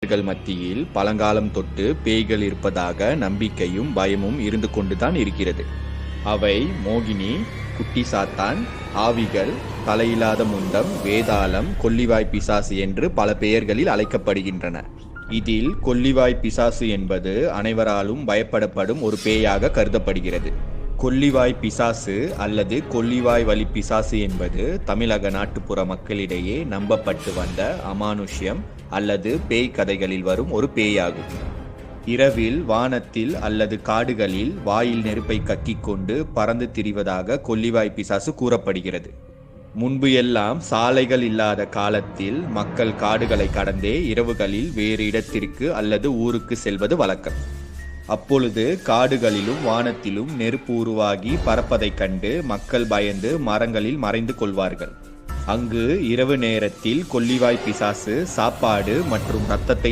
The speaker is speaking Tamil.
மனிதர்கள் மத்தியில் பழங்காலம் தொட்டு பேய்கள் இருப்பதாக நம்பிக்கையும் பயமும் இருந்து கொண்டுதான் இருக்கிறது. அவை மோகினி, குட்டி சாத்தான், ஆவிகள், தலையில்லாத முண்டம், வேதாளம், கொல்லிவாய் பிசாசு என்று பல பெயர்களில் அழைக்கப்படுகின்றன. இதில் கொல்லிவாய் பிசாசு என்பது அனைவராலும் பயப்படப்படும் ஒரு பேயாக கருதப்படுகிறது. கொல்லிவாய் பிசாசு அல்லது கொல்லிவாய் வழி பிசாசு என்பது தமிழக நாட்டுப்புற மக்களிடையே நம்பப்பட்டு வந்த அமானுஷ்யம் அல்லது பேய் கதைகளில் வரும் ஒரு பேயாகும். இரவில் வானத்தில் அல்லது காடுகளில் வாயில் நெருப்பை கக்கிக் கொண்டு பறந்து திரிவதாக கொல்லிவாய் பிசாசு கூறப்படுகிறது. முன்பு எல்லாம் சாலைகள் இல்லாத காலத்தில் மக்கள் காடுகளை கடந்தே இரவுகளில் வேறு இடத்திற்கு அல்லது ஊருக்கு செல்வது வழக்கம். அப்பொழுது காடுகளிலும் வானத்திலும் நெருப்பு உருவாகி பறப்பதைக் கண்டு மக்கள் பயந்து மரங்களில் மறைந்து கொள்வார்கள். அங்கு இரவு நேரத்தில் கொல்லிவாய் பிசாசு சாப்பாடு மற்றும் இரத்தத்தை